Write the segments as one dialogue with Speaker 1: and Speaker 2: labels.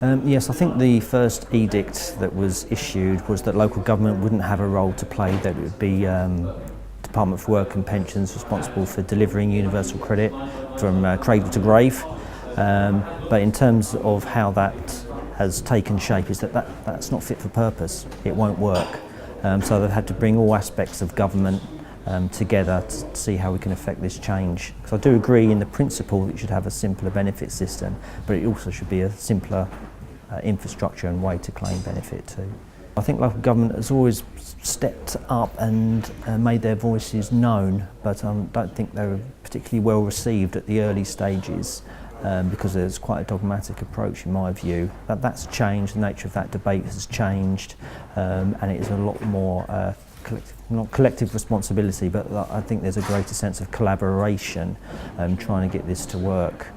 Speaker 1: Yes, I think the first edict that was issued was that local government wouldn't have a role to play, that it would be Department for Work and Pensions responsible for delivering universal credit from cradle to grave. But in terms of how that has taken shape, is that's not fit for purpose. It won't work. So they've had to bring all aspects of government together to see how we can affect this change. Because I do agree in the principle that you should have a simpler benefit system, but it also should be a simpler infrastructure and way to claim benefit too. I think local government has always stepped up and made their voices known, but I don't think they were particularly well received at the early stages because there's quite a dogmatic approach in my view. That's changed, the nature of that debate has changed, and it is a lot more not collective responsibility, but I think there's a greater sense of collaboration trying to get this to work.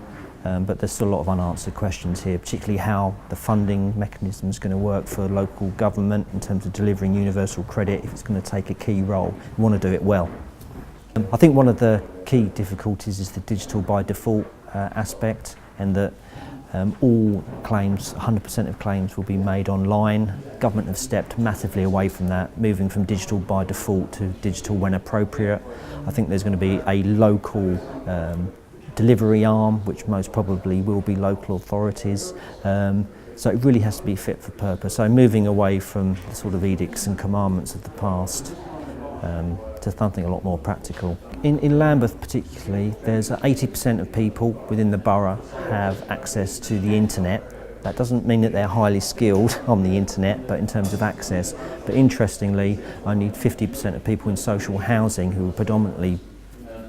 Speaker 1: But there's still a lot of unanswered questions here, particularly how the funding mechanism is going to work for local government in terms of delivering universal credit, if it's going to take a key role. We want to do it well. I think one of the key difficulties is the digital by default aspect, and that all claims, 100% of claims will be made online. Government have stepped massively away from that, moving from digital by default to digital when appropriate. I think there's going to be a local delivery arm, which most probably will be local authorities. So it really has to be fit for purpose. So moving away from the sort of edicts and commandments of the past to something a lot more practical. In Lambeth particularly, there's 80% of people within the borough have access to the internet. That doesn't mean that they're highly skilled on the internet, but in terms of access. But interestingly, only 50% of people in social housing, who will predominantly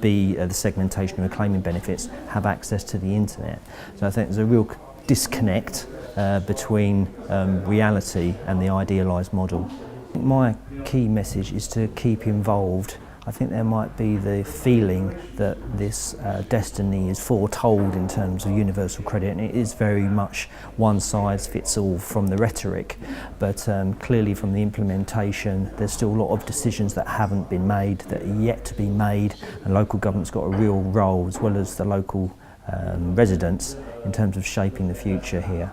Speaker 1: be the segmentation who are claiming benefits, have access to the internet. So I think there's a real disconnect between reality and the idealised model. My key message is to keep involved. I think there might be the feeling that this destiny is foretold in terms of universal credit, and it is very much one size fits all from the rhetoric, but clearly from the implementation there's still a lot of decisions that haven't been made, that are yet to be made, and local government's got a real role, as well as the local residents, in terms of shaping the future here.